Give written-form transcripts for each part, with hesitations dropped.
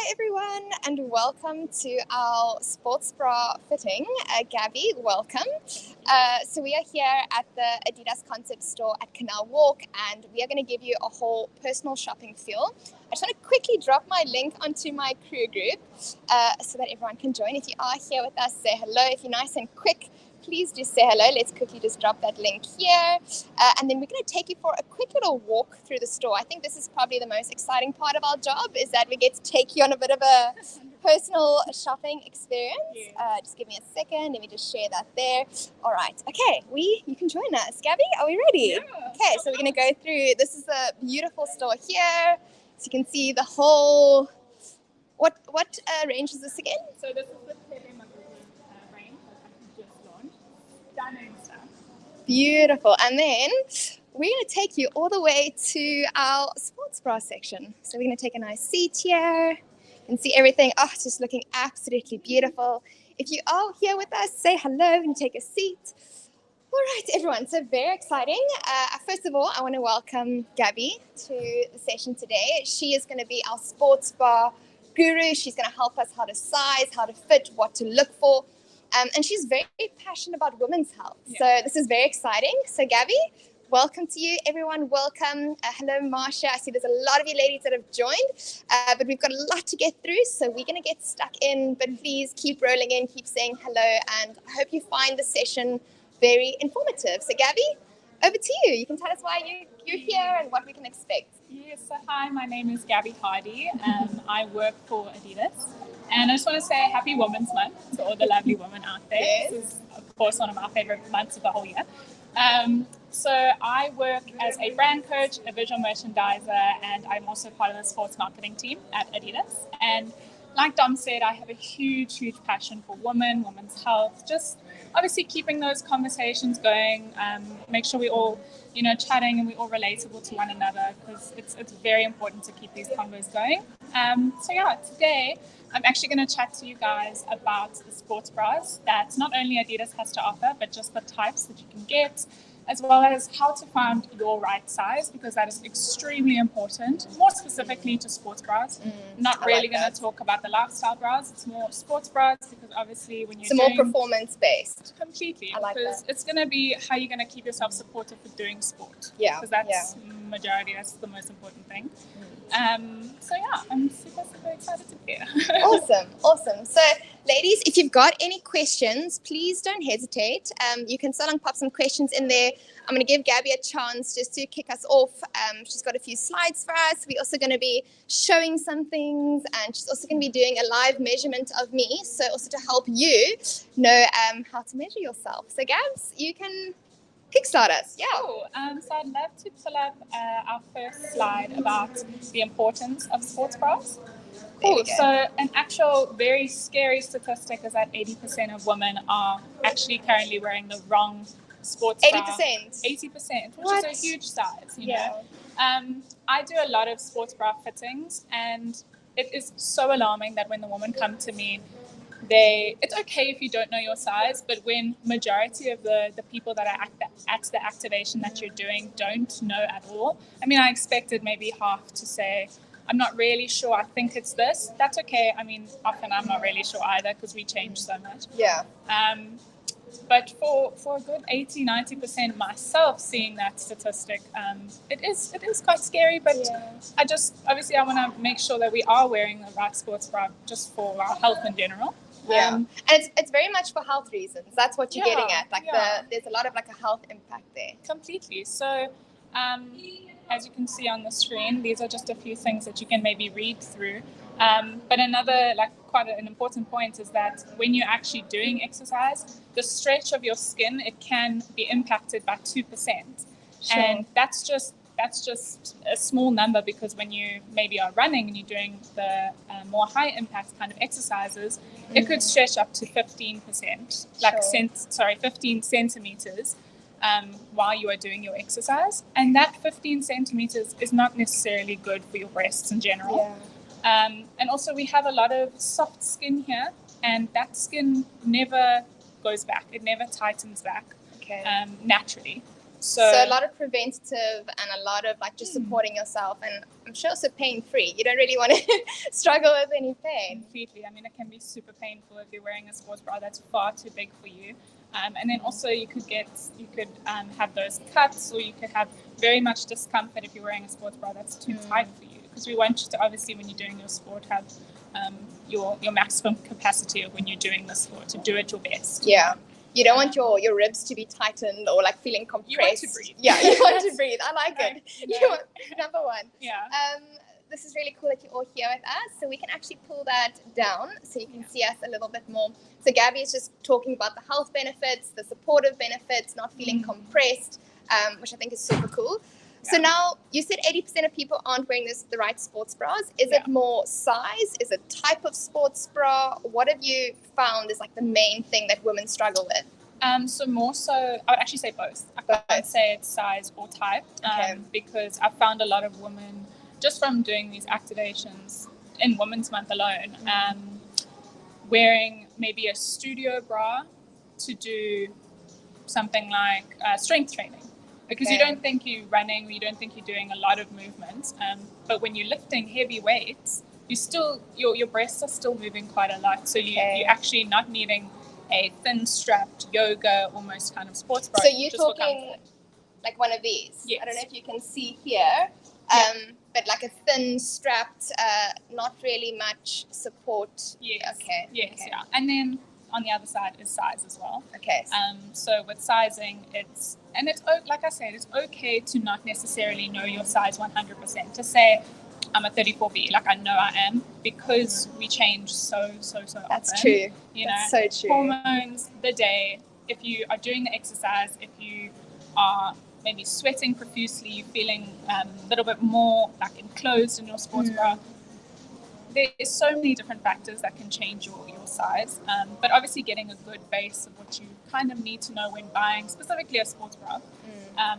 Hi everyone, and welcome to our sports bra fitting. Gabby, welcome. So we are here at the Adidas concept store at Canal Walk, and we are going to give you a whole personal shopping feel. I just want to quickly drop my link onto my crew group so that everyone can join. If you are here with us, say hello. If you're nice and quick, please just say hello. Let's quickly just drop that link here. And then we're going to take you for a quick little walk through the store. I think this is probably the most exciting part of our job, is that we get to take you on a bit of a personal shopping experience. Just give me a second. Let me just share that there. All right. Okay. You can join us. Gabby, are we ready? Yeah. Okay. So we're going to go through. This is a beautiful store here. So you can see the whole. What range is this again? So this is the range that I just launched. Stunning stuff. Beautiful. And then we're going to take you all the way to our sports bra section. So we're going to take a nice seat here. You can see everything. Oh, it's just looking absolutely beautiful. If you are here with us, say hello and take a seat. All right, everyone. So very exciting. First of all, I want to welcome Gabby to the session today. She is going to be our sports bra guru. She's going to help us how to size, how to fit, what to look for. And she's very passionate about women's health. Yeah. So this is very exciting. So Gabby, welcome to you. Everyone, welcome. Hello, Marsha. I see there's a lot of you ladies that have joined, but we've got a lot to get through. So we're going to get stuck in, but please keep rolling in, keep saying hello. And I hope you find the session very informative. So Gabby, over to you. You can tell us why you're here and what we can expect. Yes, so hi, my name is Gabby Hardy. I work for Adidas. And I just want to say Happy Women's Month to all the lovely women out there. Yes. This is, of course, one of my favorite months of the whole year. So I work as a brand coach, a visual merchandiser, and I'm also part of the sports marketing team at Adidas. And like Dom said, I have a huge, huge passion for women's health, just obviously keeping those conversations going, make sure we all, chatting and we're all relatable to one another, because it's very important to keep these convos going. Today I'm actually going to chat to you guys about the sports bras that not only Adidas has to offer, but just the types that you can get, as well as how to find your right size, because that is extremely important, more specifically to sports bras. Not really going to talk about the lifestyle bras. It's more sports bras, because obviously when you're more performance-based. Completely. I like because that. It's going to be how you're going to keep yourself supported for doing sport. Yeah. Because that's that's the most important thing. I'm super excited to be here. Awesome. So, ladies, if you've got any questions, please don't hesitate. You can pop some questions in there. I'm going to give Gabby a chance just to kick us off. She's got a few slides for us. We're also going to be showing some things, and she's also going to be doing a live measurement of me, so also to help you know how to measure yourself. So, Gabs, you can kickstart us. Yeah. Cool. So I'd love to pull up our first slide about the importance of sports bras. Cool. So an actual very scary statistic is that 80% of women are actually currently wearing the wrong sports bra. 80%? 80%, which is a huge size, you know. I do a lot of sports bra fittings, and it is so alarming that when the women come to me, it's okay if you don't know your size, but when majority of the people that are at the activation that you're doing don't know at all. I mean, I expected maybe half to say, I'm not really sure, I think it's this. That's okay. I mean, often I'm not really sure either, because we change so much. Yeah. But for a good 80-90% myself, seeing that statistic, it is quite scary. But I want to make sure that we are wearing the right sports bra just for our health in general. And it's very much for health reasons. That's what you're getting at. There's a lot of a health impact there. Completely. So, as you can see on the screen, these are just a few things that you can maybe read through. But another quite an important point is that when you're actually doing exercise, the stretch of your skin, it can be impacted by 2%. Sure. And that's just a small number, because when you maybe are running and you're doing the more high impact kind of exercises, it could stretch up to 15%, 15 centimeters while you are doing your exercise. And that 15 centimeters is not necessarily good for your breasts in general. And also we have a lot of soft skin here, and that skin never goes back. It never tightens back naturally. So a lot of preventative and a lot of like just supporting yourself, and I'm sure also pain-free. You don't really want to struggle with any pain. Completely. I mean, it can be super painful if you're wearing a sports bra that's far too big for you. And then also you could have those cuts, or you could have very much discomfort if you're wearing a sports bra that's too tight for you. Because we want you to, obviously, when you're doing your sport, have your maximum capacity of when you're doing the sport, to do it your best. Yeah. You don't want your ribs to be tightened or like feeling compressed. You want to breathe. Yeah, you want to breathe. I like it. You want, number one. Yeah. This is really cool that you're all here with us. So we can actually pull that down so you can see us a little bit more. So Gabby is just talking about the health benefits, the supportive benefits, not feeling compressed, which I think is super cool. Yeah. So now you said 80% of people aren't wearing the right sports bras. Is it more size? Is it type of sports bra? What have you found is like the main thing that women struggle with? So more so, I would actually say both. I can't say it's size or type, because I've found a lot of women, just from doing these activations in Women's Month alone, wearing maybe a studio bra to do something like strength training. Because you don't think you're running, or you don't think you're doing a lot of movements, but when you're lifting heavy weights, you still your breasts are still moving quite a lot. So you're actually not needing a thin strapped yoga almost kind of sports bra. So you're talking like one of these. Yes. I don't know if you can see here, but like a thin strapped, not really much support. Yes. Okay. Yes. Okay. Yeah. And then on the other side is size as well. Okay. So with sizing, it's like I said, it's okay to not necessarily know your size 100%. To say I'm a 34B, like I know I am, because we change so often. That's true. That's so true. Hormones, the day, if you are doing the exercise, if you are maybe sweating profusely, you're feeling a little bit more like enclosed in your sports bra. There's so many different factors that can change your size, but obviously getting a good base of what you kind of need to know when buying specifically a sports bra,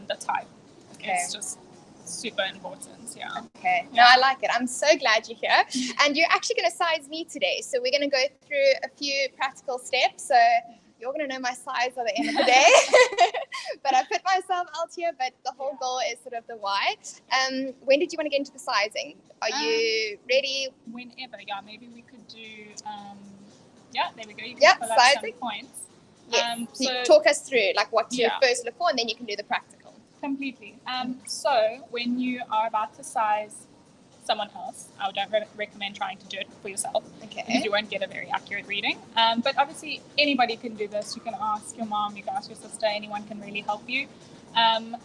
the type is just super important. Yeah. Okay. No, I like it. I'm so glad you're here, and you're actually going to size me today. So we're going to go through a few practical steps. So you're going to know my size at the end of the day. But I put myself out here, but the whole goal is sort of the why. When did you want to get into the sizing? Are you ready? Whenever, maybe we could do, there we go. You can pull up sizing. Some points. Yes. So talk us through like what to first look for, and then you can do the practical. Completely. So when you are about to size someone else, I don't recommend trying to do it for yourself, because you won't get a very accurate reading. But obviously anybody can do this. You can ask your mom, you can ask your sister, anyone can really help you.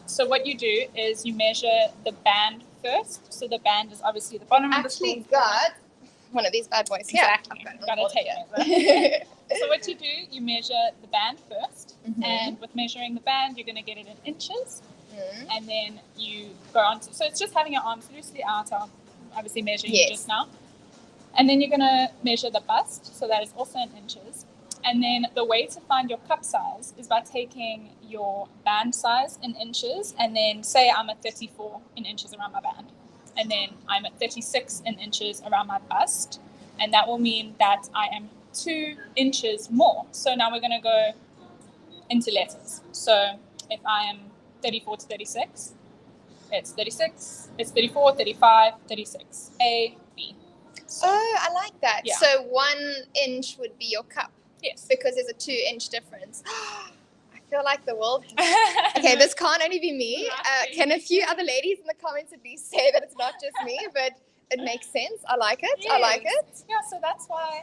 So what you do is you measure the band first. So the band is obviously the bottom of the school. Actually got one of these bad boys here. Exactly. I've got a tape measure. So what you do, you measure the band first, and with measuring the band, you're going to get it in inches, and then you go on to, so it's just having your arms loosely out. I'm obviously measuring you just now. And then you're going to measure the bust, so that is also in inches. And then the way to find your cup size is by taking your band size in inches, and then say I'm at 34 in inches around my band, and then I'm at 36 in inches around my bust, and that will mean that I am 2 inches more. So now we're going to go into letters. So if I am 34 to 36, it's 36, it's 34, 35, 36, A, B. So, I like that. Yeah. So 1 inch would be your cup. Yes. Because there's a 2 inch difference. I feel like the world okay, this can't only be me. Can a few other ladies in the comments at least say that it's not just me, but it makes sense. I like it. Yes. I like it. Yeah, so that's why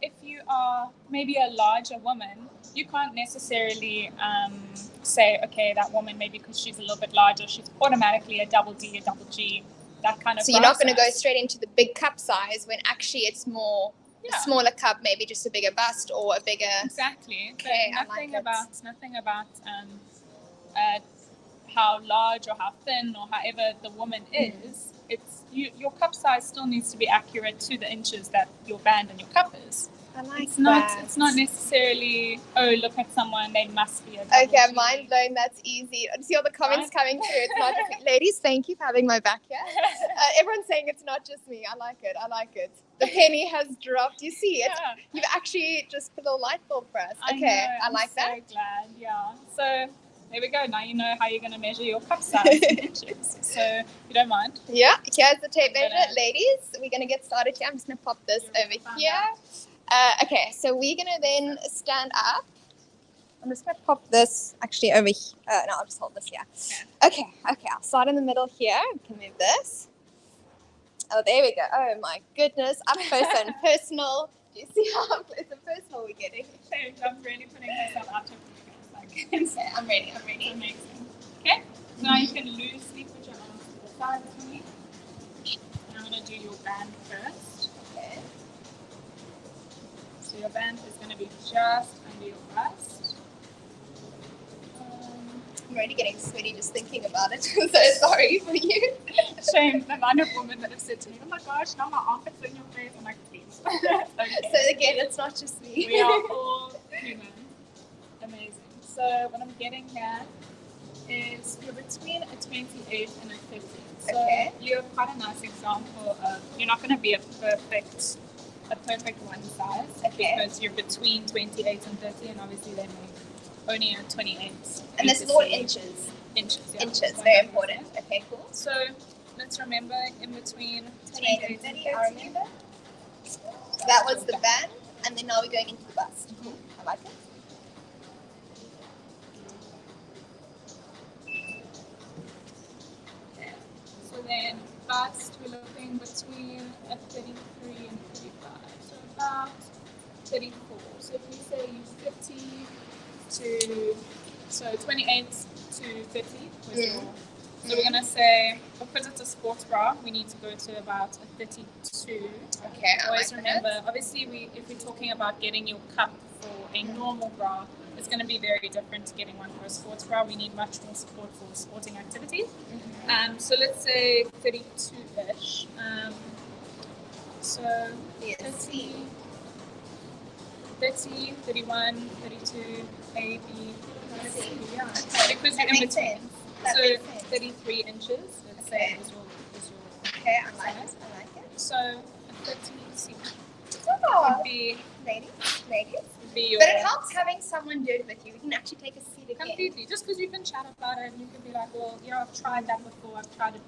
if you are maybe a larger woman, you can't necessarily say, okay, that woman, maybe because she's a little bit larger, she's automatically a double D, a double G, that kind of So you're not going to go straight into the big cup size when actually it's more a smaller cup, maybe just a bigger bust or a bigger... Exactly. Okay, so nothing about how large or how thin or however the woman is. It's your cup size still needs to be accurate to the inches that your band and your cup is. I like It's not necessarily, oh, look at someone, they must be a double Okay, G. mind blown, that's easy. See all the comments coming through. It's not just me. Ladies, thank you for having my back here. Everyone's saying it's not just me. I like it. The penny has dropped. You see it? Yeah. You've actually just put a light bulb for us. Okay, I know, I like that. I'm so glad, yeah. So there we go. Now you know how you're going to measure your cup size in inches. So, if you don't mind. Yeah, here's the tape measure. Ladies, we're going to get started here. I'm just going to pop this over here. Okay, so we're going to then stand up. I'm just going to pop this actually over here. No, I'll just hold this here. Okay, I'll start in the middle here. We can move this. Oh, there we go. Oh, my goodness. Up close and personal. Do you see how up close and personal we're getting? I'm really putting myself out to Okay, I'm ready. Amazing. Okay, so now you can loosely put your arms to the side for me. And I'm going to do your band first. Okay. So your band is going to be just under your bust. I'm already getting sweaty just thinking about it. I'm so sorry for you. Shame the amount of women that have said to me, oh my gosh, now my armpits are in your face. I'm like, please. Okay. So again, it's not just me. We are all human. Amazing. So what I'm getting here is you're between a 28 and a 30. So you're quite a nice example of, you're not going to be a perfect one size because you're between 28 and 30, and obviously they make only a 28. And this is all inches. Inches, yeah. Inches, very important. Okay, cool. So let's remember in between 28 and 30, I remember. So that was the band, and then now we're going into the bust. I like it. So then bust, we're looking between a 33 and 35. So about 34. So if we say you 50 to, so 28 to 30 was your, so we're going to say, because it's a sports bra, we need to go to about a 32. Okay, Always remember, obviously if we're talking about getting your cup for a normal bra, it's going to be very different to getting one for a sports bra. We need much more support for sporting activities. So let's say 32-ish. So 30, 31, 32, A, B, C. Yeah. Because you're in between. So 33 inches, let's say, is your okay, I like it. So a 30 C would be ladies. But it helps having someone do it with you. We can actually take a seat again. Completely. Just because you can chat about it and you can be like, well, yeah, I've tried that before. I've tried it,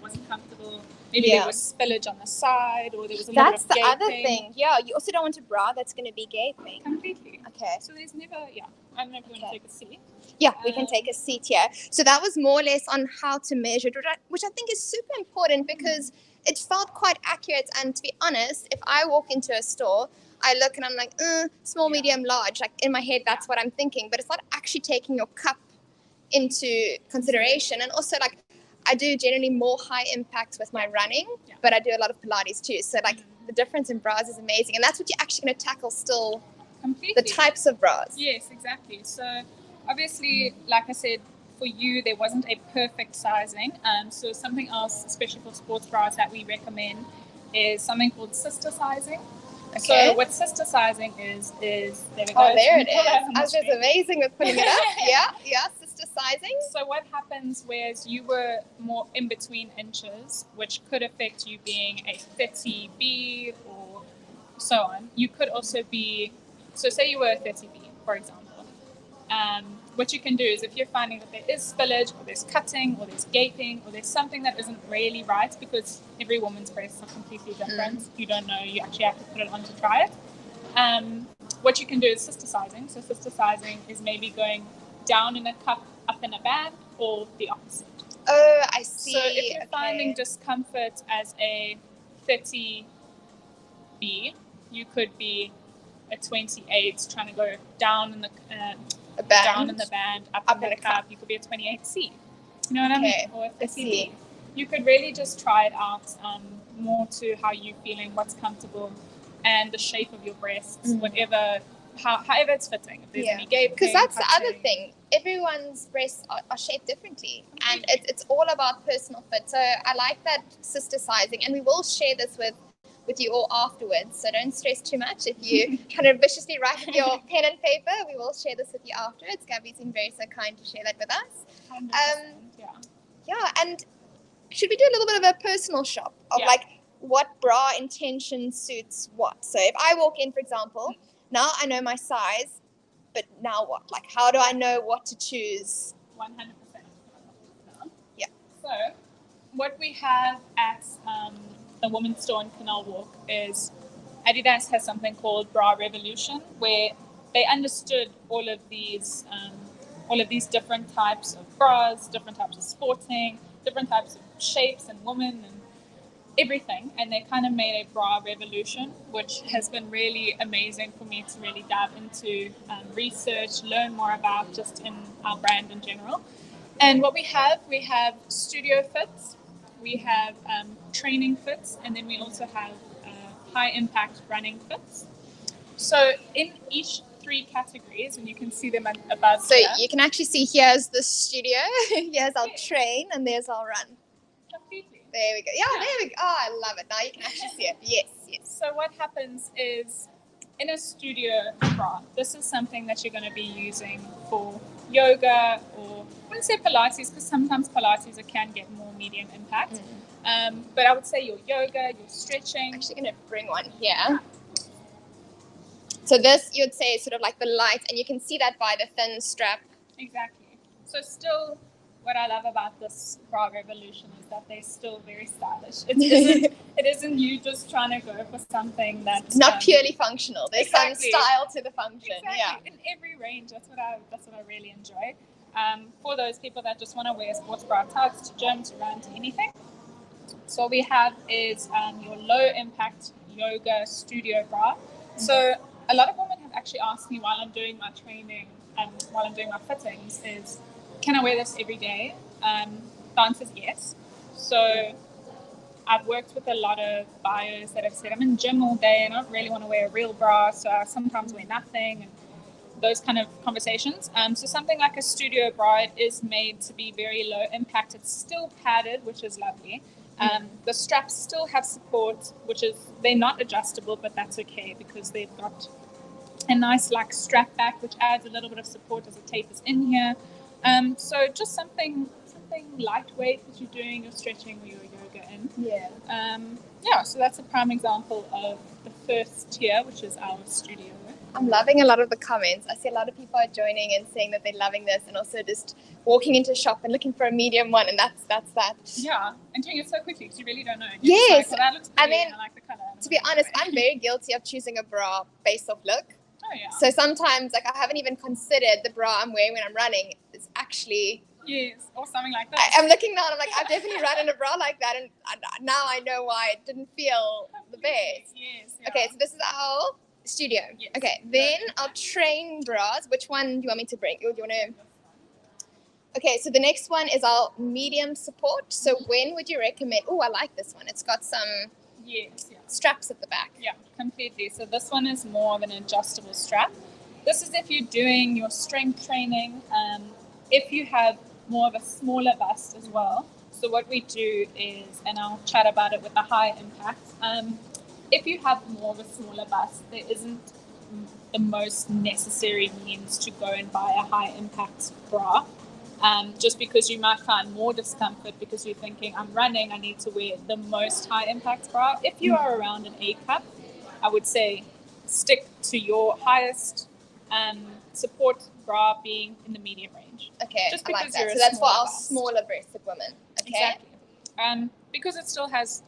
wasn't comfortable. Maybe there was spillage on the side, or there was a little bit of gaping. That's the other thing. Yeah, you also don't want a bra that's going to be gaping. Completely. Okay. So there's never, I don't know if you want to take a seat. Yeah, we can take a seat here. So that was more or less on how to measure it, which I think is super important because it felt quite accurate. And to be honest, if I walk into a store, I look and I'm like, small, medium, large. Like in my head, that's what I'm thinking. But it's not actually taking your cup into consideration. And also, like, I do generally more high impact with my running, but I do a lot of Pilates too. So, like, the difference in bras is amazing. And that's what you're actually going to tackle still. Completely. The types of bras. Yes, exactly. So, obviously, like I said, for you, there wasn't a perfect sizing. So, something else, especially for sports bras, that we recommend is something called sister sizing. Okay. So what sister sizing is there we go. Oh, there it is. I was just amazing with putting it up. Yeah, sister sizing. So what happens, whereas you were more in between inches, which could affect you being a 30B or so on, you could also be, so say you were a 30B, for example. What you can do is if you're finding that there is spillage or there's cutting or there's gaping or there's something that isn't really right, because every woman's breasts are completely different. You don't know, you actually have to put it on to try it. What you can do is sister sizing. So sister sizing is maybe going down in a cup, up in a band, or the opposite. Oh, I see. So if you're finding discomfort as a 30B, you could be a 28 trying to go down in the down in the band, up in the cup. You could be a 28C. You know what I mean? Or a 30B. You could really just try it out more to how you're feeling, what's comfortable, and the shape of your breasts, whatever, however it's fitting. If there's any gaping, because that's the other thing. Everyone's breasts are shaped differently, and it's all about personal fit. So I like that sister sizing, and we will share this with you all afterwards, so don't stress too much. If you try to viciously write with your pen and paper, we will share this with you afterwards. Gabby's been very so kind to share that with us. And should we do a little bit of a personal shop of like what bra intention suits what? So if I walk in, for example, now I know my size, but now what? Like, how do I know what to choose 100%. Yeah. So what we have at the women's store in Canal Walk is Adidas has something called Bra Revolution, where they understood all of these different types of bras, different types of sporting, different types of shapes and women and everything, and they kind of made a bra revolution, which has been really amazing for me to really dive into research, learn more about just in our brand in general. And what we have studio fits, we have training fits, and then we also have high impact running fits. So in each 3 categories, and you can see them above So here. you can actually see here's the studio, here's our train, and there's our run. Completely. There we go. Yeah, there we go. Oh, I love it. Now you can actually see it. Yes, yes. So what happens is in a studio bra, this is something that you're going to be using for yoga, or I wouldn't say Pilates, because sometimes Pilates it can get more medium impact. But I would say your yoga, your stretching. I'm actually going to bring one here. So this, you'd say, is sort of like the light, and you can see that by the thin strap. Exactly. So still, what I love about this bra revolution is that they're still very stylish. It isn't you just trying to go for something that's it's not purely functional. There's some style to the function. Exactly. Yeah. In every range, that's what I really enjoy. For those people that just want to wear sports bra tugs to gym, to run, to anything. So what we have is your low impact yoga studio bra. So a lot of women have actually asked me while I'm doing my training and while I'm doing my fittings is, can I wear this every day? The answer is yes. So I've worked with a lot of buyers that have said, I'm in gym all day and I don't really want to wear a real bra, so I sometimes wear nothing, and those kind of conversations. So something like a studio bra, it is made to be very low impact. It's still padded, which is lovely. The straps still have support, which is, they're not adjustable, but that's okay because they've got a nice like strap back, which adds a little bit of support as it tapers in here. So just something lightweight that you're doing your stretching or your yoga in. Yeah. So that's a prime example of the first tier, which is our studio. I'm loving a lot of the comments. I see a lot of people are joining and saying that they're loving this, and also just walking into a shop and looking for a medium one, and that's that. Yeah, and doing it so quickly because you really don't know. Yes, like, well, that looks pretty, and then I like the color. To be honest, I'm very guilty of choosing a bra based off look. Oh yeah. So sometimes, like, I haven't even considered the bra I'm wearing when I'm running is actually. Yes, or something like that. I'm looking now and I'm like, I've definitely run in a bra like that, and now I know why it didn't feel the best. Yes. Yeah. Okay, so this is our studio. Yes. Okay, then our train bras. Which one do you want me to bring? Do you want to? Okay, so the next one is our medium support. So when would you recommend? Oh, I like this one. It's got some straps at the back. Yeah, completely. So this one is more of an adjustable strap. This is if you're doing your strength training. If you have more of a smaller bust as well. So what we do is, and I'll chat about it with the high impact. If you have more of a smaller bust, there isn't the most necessary means to go and buy a high impact bra. Just because you might find more discomfort because you're thinking, I'm running, I need to wear the most high impact bra. If you are around an A cup, I would say stick to your highest support bra being in the medium range. Okay, just I because like that. So that's for our smaller breasted women. Okay. Exactly. Because it still has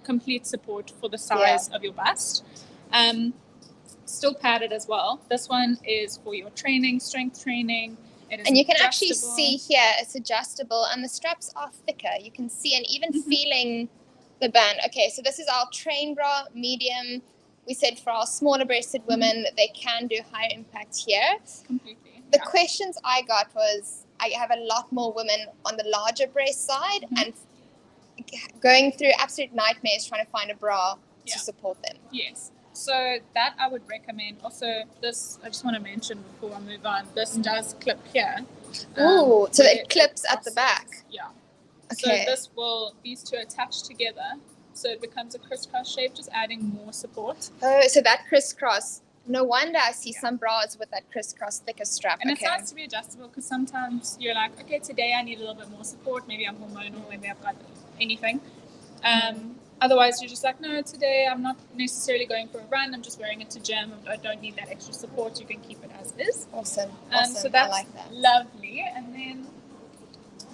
complete support for the size of your bust. Still padded as well. This one is for your training, strength training. And you can actually see here it's adjustable, and the straps are thicker. You can see and even feeling the band. Okay, so this is our train bra, medium. We said for our smaller breasted women that they can do higher impact here. Completely. The questions I got was, I have a lot more women on the larger breast side and going through absolute nightmares trying to find a bra to support them. Yes. So that I would recommend. Also, this, I just want to mention before I move on, this does clip here. So it clips at the back. Yeah. Okay. So these two attach together, so it becomes a crisscross shape, just adding more support. Oh, so that crisscross. No wonder I see some bras with that crisscross thicker strap. And it starts to be adjustable because sometimes you're like, okay, today I need a little bit more support. Maybe I'm hormonal, maybe I've got anything. Otherwise, you're just like, no, today I'm not necessarily going for a run. I'm just wearing it to gym. I don't need that extra support. You can keep it as is. Awesome. So that's I like that. Lovely. And then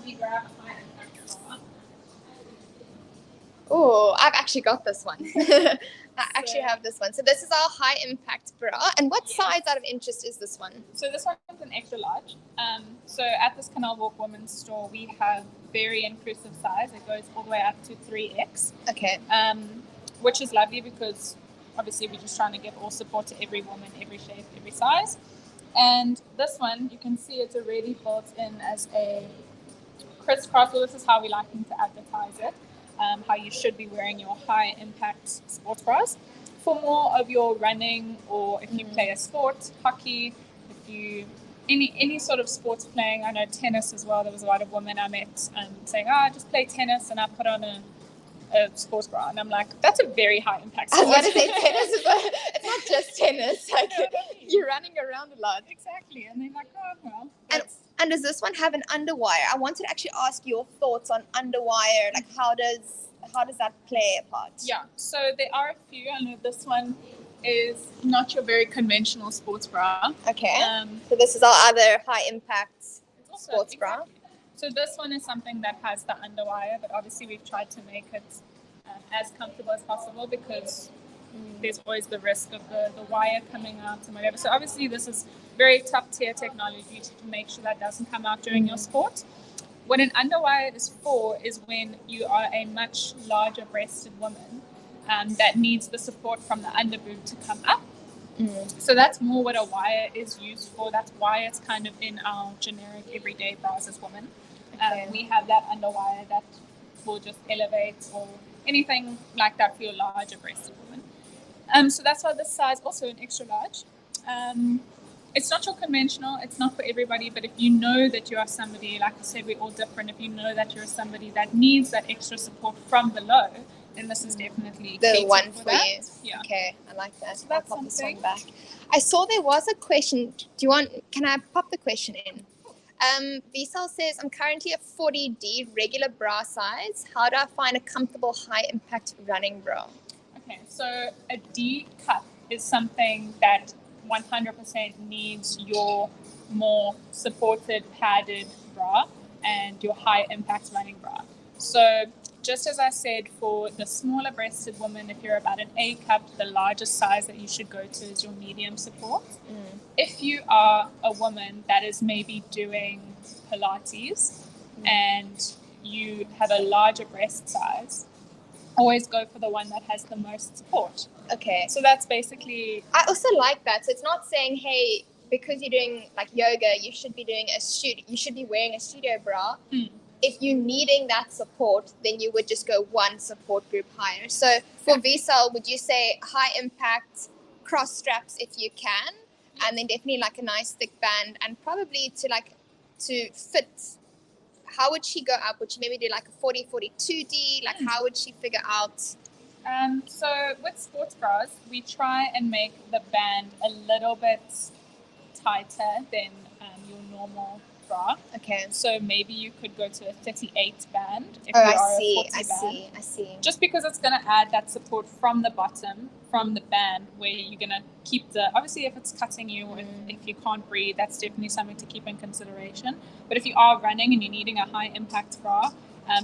we grab a high impact bra. Oh, I've actually got this one. I actually have this one. So this is our high impact bra. And what size out of interest is this one? So this one's an extra large. So at this Canal Walk Women's store, we have very inclusive size. It goes all the way up to 3X. Okay. Which is lovely because obviously we're just trying to give all support to every woman, every shape, every size. And this one, you can see it's already built in as a crisscross. Well, this is how we like to advertise it. How you should be wearing your high impact sports bras for more of your running, or if you play a sport, hockey, if you any sort of sports playing. I know tennis as well. There was a lot of women I met saying, I just play tennis and I put on a sports bra, and I'm like, that's a very high impact sport. I was going to say tennis it's not just tennis, like you're running around a lot. Exactly. And they're like, oh well. And does this one have an underwire? I wanted to actually ask your thoughts on underwire. Like how does that play a part? Yeah, so there are a few. I know this one is not your very conventional sports bra. Okay. So this is our other high impact sports bra. So this one is something that has the underwire, but obviously we've tried to make it as comfortable as possible because there's always the risk of the wire coming out and whatever. So obviously this is very top tier technology to make sure that doesn't come out during your sport. What an underwire is for is when you are a much larger breasted woman that needs the support from the underboob to come up. So that's more what a wire is used for. That's why it's kind of in our generic everyday bras as women. We have that underwire that will just elevate or anything like that for your larger breasted woman. So that's why this size also an extra large. It's not your conventional, it's not for everybody, but if you know that you are somebody, like I said, we're all different. If you know that you're somebody that needs that extra support from below, then this is definitely the one for that. you. Yeah. Okay, I like that. So I'll pop this one back. I saw there was a question. Can I pop the question in? Vsal says, I'm currently a 40D regular bra size. How do I find a comfortable high impact running bra? Okay, so a D cup is something that 100% needs your more supported padded bra and your high impact running bra. So just as I said, for the smaller breasted woman, if you're about an A cup, the largest size that you should go to is your medium support. If you are a woman that is maybe doing Pilates and you have a larger breast size, always go for the one that has the most support. Okay. So that's basically... I also like that. So it's not saying, hey, because you're doing like yoga, you should be wearing a studio bra. If you're needing that support, then you would just go one support group higher. So for Vsal, would you say high impact cross straps if you can, and then definitely like a nice thick band, and probably to fit? How would she go up? Would she maybe do like a 40-42D? Like how would she figure out? So with sports bras, we try and make the band a little bit tighter than your normal bra. Okay. So maybe you could go to a 38 band if I see. Just because it's going to add that support from the bottom, from the band, where you're going to keep obviously if it's cutting you or if you can't breathe, that's definitely something to keep in consideration. But if you are running and you're needing a high impact bra,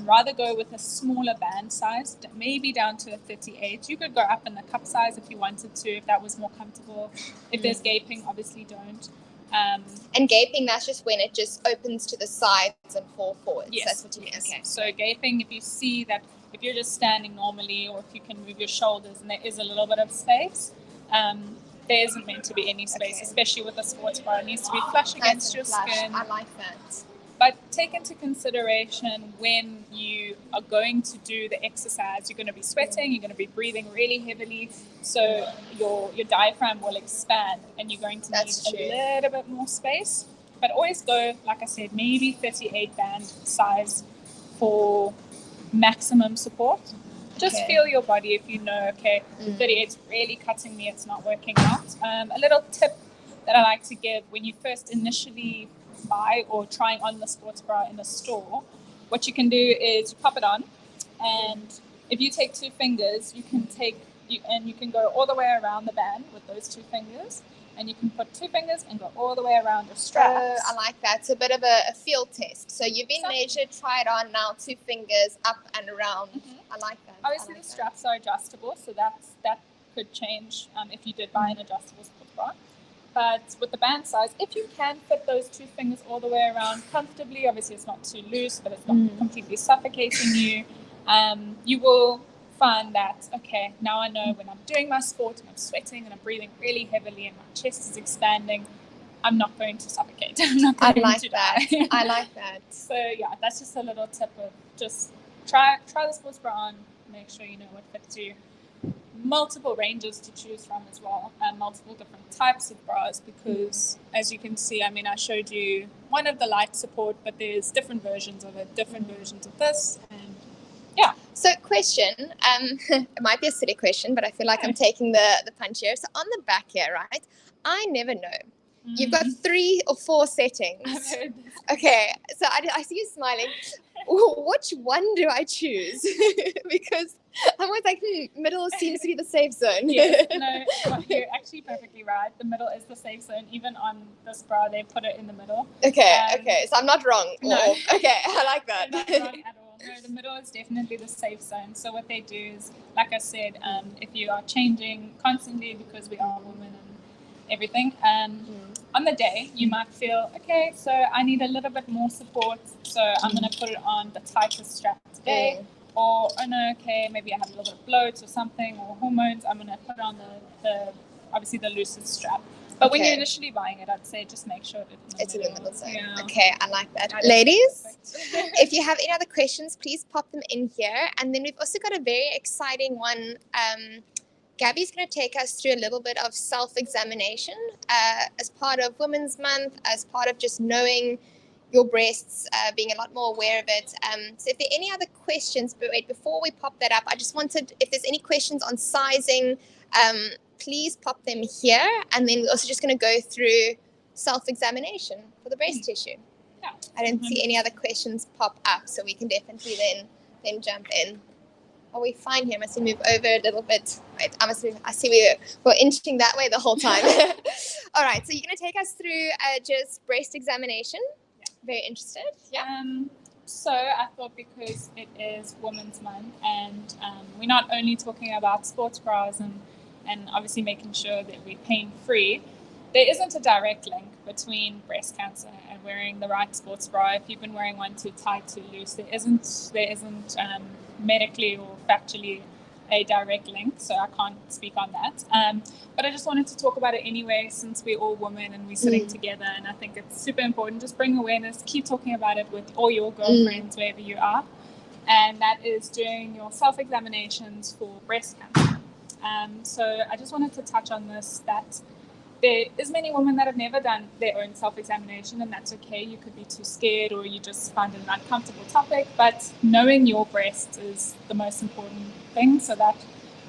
rather go with a smaller band size, maybe down to a 38. You could go up in the cup size if you wanted to, if that was more comfortable. If there's gaping, obviously don't. And gaping, that's just when it just opens to the sides and fall forwards. Yes. That's what you mean. Okay. So gaping, if you see that, if you're just standing normally, or if you can move your shoulders and there is a little bit of space, there isn't meant to be any space, especially with a sports bra. It needs to be flush against your skin. I like that. But take into consideration when you are going to do the exercise, you're going to be sweating, you're going to be breathing really heavily, so your diaphragm will expand and you're going to need a little bit more space. But always go, like I said, maybe 38 band size for maximum support. Just feel your body if you know, okay, 38 is really cutting me, it's not working out. A little tip that I like to give when you first initially buy or trying on the sports bra in the store, what you can do is you pop it on, and if you take two fingers, you you can go all the way around the band with those 2 fingers, and you can put 2 fingers and go all the way around your straps. I like that. It's a bit of a field test. So you've been measured, tried on, now 2 fingers up and around. I like that. Obviously, the straps are adjustable, so that could change if you did buy an adjustable sports bra. But with the band size, if you can fit those 2 fingers all the way around comfortably, obviously it's not too loose, but it's not completely suffocating you, you will find that, okay, now I know when I'm doing my sport and I'm sweating and I'm breathing really heavily and my chest is expanding, I'm not going to suffocate. I'm not going to die. I like that. So yeah, that's just a little tip of just try the sports bra on, make sure you know what fits you. Multiple ranges to choose from as well, and multiple different types of bras, because as you can see, I mean, I showed you one of the light support, but there's different versions of it, different versions of this, and yeah. So question, it might be a silly question, but I feel like I'm taking the punch here. So on the back here, right, I never know. You've got 3 or 4 settings. I've heard this. Okay, so I see you smiling. Which one do I choose? Because I'm always like, middle seems to be the safe zone. Yes, no, you're actually perfectly right. The middle is the safe zone. Even on this bra, they put it in the middle. Okay, so I'm not wrong. No. Okay, I like that. You're not wrong at all. No, the middle is definitely the safe zone. So what they do is, like I said, if you are changing constantly, because we are women and everything, on the day you might feel, okay, so I need a little bit more support, so I'm going to put it on the tightest strap today. Or, oh no, okay, maybe I have a little bit of bloats or something, or hormones, I'm going to put on the obviously the loosest strap. But when you're initially buying it, I'd say just make sure it's in the middle zone. Yeah. Okay, I like that. Ladies, if you have any other questions, please pop them in here. And then we've also got a very exciting one. Gabby's going to take us through a little bit of self-examination as part of Women's Month, as part of just knowing your breasts, being a lot more aware of it. So if there are any other questions, but wait, before we pop that up, I just wanted, if there's any questions on sizing, please pop them here. And then we're also just going to go through self-examination for the breast tissue. Yeah. I don't see any other questions pop up, so we can definitely then jump in. Are we fine here? Must we move over a little bit? Wait, I see we're inching that way the whole time. All right, so you're going to take us through just breast examination. Yeah. Very interested. Yeah. So I thought, because it is Women's Month, and we're not only talking about sports bras and obviously making sure that we're pain-free, there isn't a direct link between breast cancer and wearing the right sports bra. If you've been wearing one too tight, too loose, there isn't medically or factually a direct link, so I can't speak on that. But I just wanted to talk about it anyway, since we're all women and we're sitting together, and I think it's super important. Just bring awareness, keep talking about it with all your girlfriends, wherever you are, and that is doing your self-examinations for breast cancer. So I just wanted to touch on this, that there is many women that have never done their own self-examination, and that's okay. You could be too scared, or you just find it an uncomfortable topic, but knowing your breasts is the most important thing, so that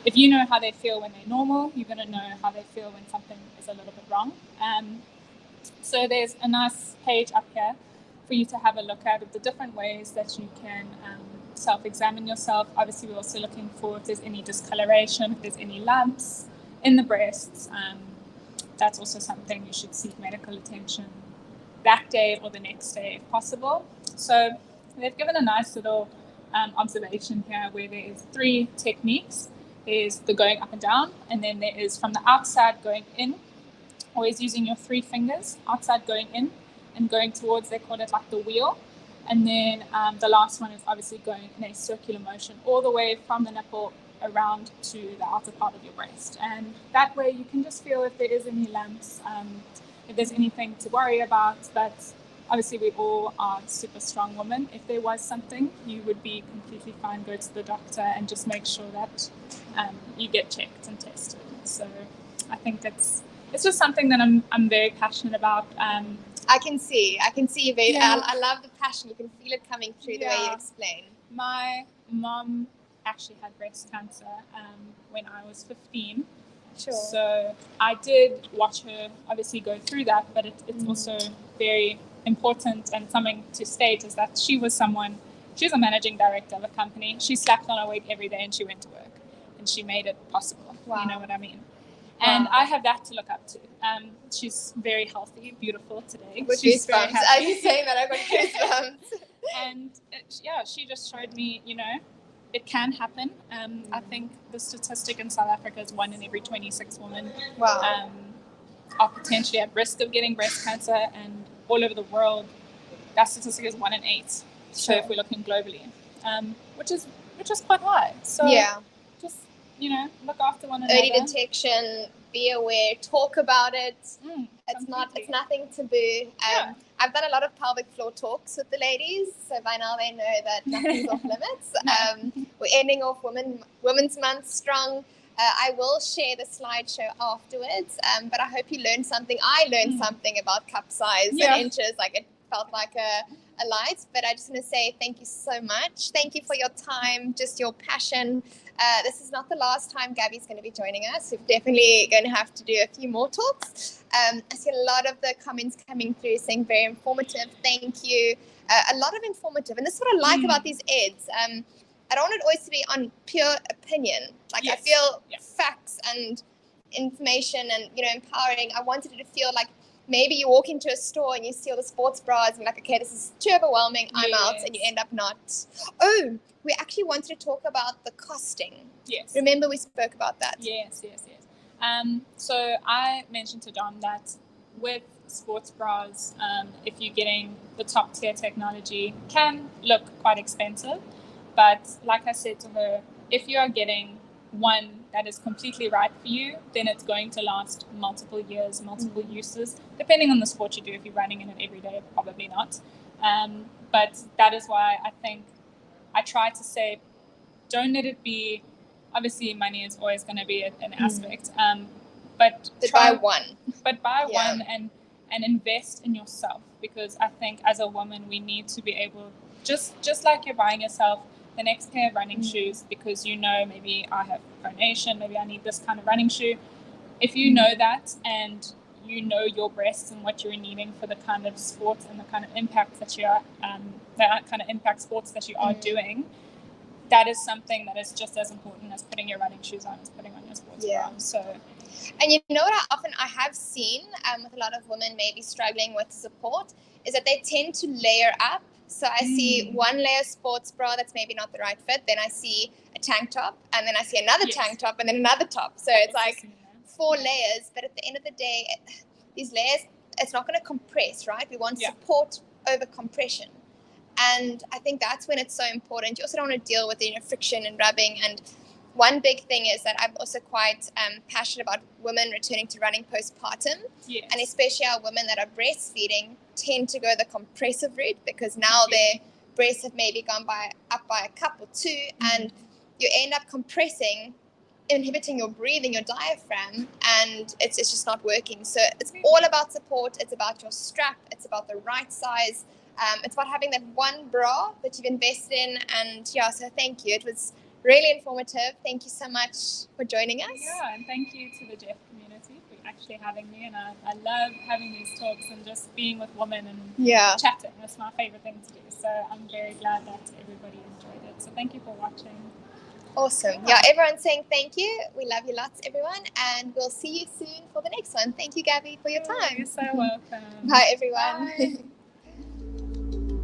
if you know how they feel when they're normal, you're going to know how they feel when something is a little bit wrong. So there's a nice page up here for you to have a look at of the different ways that you can self-examine yourself. Obviously, we're also looking for if there's any discoloration, if there's any lumps in the breasts. That's also something you should seek medical attention that day or the next day if possible. So they've given a nice little observation here where there is 3 techniques. There's the going up and down, and then there is from the outside going in, always using your 3 fingers, outside going in and going towards, they call it like the wheel. And then the last one is obviously going in a circular motion all the way from the nipple around to the outer part of your breast, and that way you can just feel if there is any lumps, if there's anything to worry about. But obviously we all are super strong women. If there was something, you would be completely fine. Go to the doctor and just make sure that you get checked and tested. So I think it's just something that I'm very passionate about. I can see you very. I love the passion. You can feel it coming through the way you explain. My mom actually had breast cancer when I was 15. Sure. So I did watch her obviously go through that, but it's also very important, and something to state is that she was a managing director of a company. She slapped on a wig every day and she went to work. and she made it possible. Wow. You know what I mean? And I have that to look up to. She's very healthy, beautiful today. She's very happy. As you saying that, I got goosebumps. And she just showed me, you know, it can happen. I think the statistic in South Africa is 1 in every 26 women are potentially at risk of getting breast cancer, and all over the world, that statistic is 1 in 8. So if we're looking globally, which is quite high. So just, you know, look after one another. Early detection, be aware, talk about it. It's nothing taboo. I've done a lot of pelvic floor talks with the ladies, so by now they know that nothing's off limits. We're ending off Women's Month strong. I will share the slideshow afterwards, but I hope you learned something. I learned something about cup size and inches. Like, it felt like a light, but I just want to say thank you so much. Thank you for your time, just your passion. This is not the last time Gabby's going to be joining us. We're definitely going to have to do a few more talks. I see a lot of the comments coming through saying very informative. Thank you. A lot of informative, and this is what I like about these eds. I don't want it always to be on pure opinion. Like, I feel facts and information and, you know, empowering. I wanted it to feel like maybe you walk into a store and you see all the sports bras and you're like, okay, this is too overwhelming, I'm out, and you end up not. Oh, we actually wanted to talk about the costing. Yes. Remember we spoke about that? Yes. So I mentioned to Dom that with sports bras, if you're getting the top tier technology, can look quite expensive. But like I said to her, if you are getting one that is completely right for you, then it's going to last multiple years, multiple uses, depending on the sport you do. If you're running in it every day, probably not. But that is why I think I try to say, don't let it be, obviously money is always going to be an aspect, but buy one. But buy one and invest in yourself, because I think as a woman, we need to be able, just like you're buying yourself the next pair of running shoes, because you know, maybe I have pronation, maybe I need this kind of running shoe. If you know that, and you know your breasts and what you're needing for the kind of sports and the kind of impact that you are, that kind of impact sports that you are doing, that is something that is just as important as putting your running shoes on, as putting on your sports bra. So, and you know what I have seen with a lot of women maybe struggling with support is that they tend to layer up. So I see one layer sports bra that's maybe not the right fit. Then I see a tank top, and then I see another tank top, and then another top. So it's like 4 layers. But at the end of the day, these layers, it's not going to compress, right? We want support over compression. And I think that's when it's so important. You also don't want to deal with, you know, friction and rubbing. And one big thing is that I'm also quite passionate about women returning to running postpartum. Yes. And especially our women that are breastfeeding tend to go the compressive route, because now their breasts have maybe gone up by a cup or 2, and you end up compressing, inhibiting your breathing, your diaphragm, and it's just not working. So it's all about support. It's about your strap. It's about the right size. It's about having that one bra that you've invested in. And so thank you. It was really informative. Thank you so much for joining us. Yeah, and thank you to the deaf community for actually having me. And I love having these talks and just being with women and chatting. That's my favorite thing to do. So I'm very glad that everybody enjoyed it. So thank you for watching. Awesome. Yeah, everyone's saying thank you. We love you lots, everyone. And we'll see you soon for the next one. Thank you, Gabby, for your time. You're so welcome. Bye, everyone. Bye.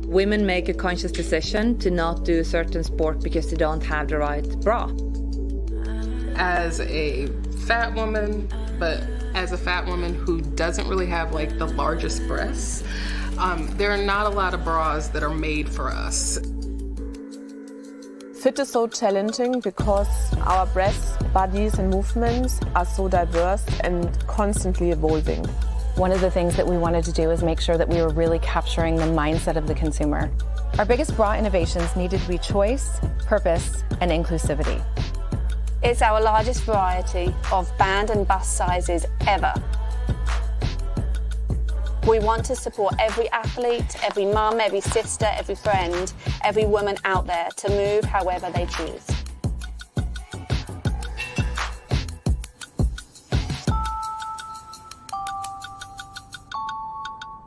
Women make a conscious decision to not do a certain sport because they don't have the right bra. As a fat woman, but as a fat woman who doesn't really have like the largest breasts, there are not a lot of bras that are made for us. Fit is so challenging because our breasts, bodies and movements are so diverse and constantly evolving. One of the things that we wanted to do is make sure that we were really capturing the mindset of the consumer. Our biggest bra innovations needed to be choice, purpose, and inclusivity. It's our largest variety of band and bust sizes ever. We want to support every athlete, every mum, every sister, every friend, every woman out there to move however they choose.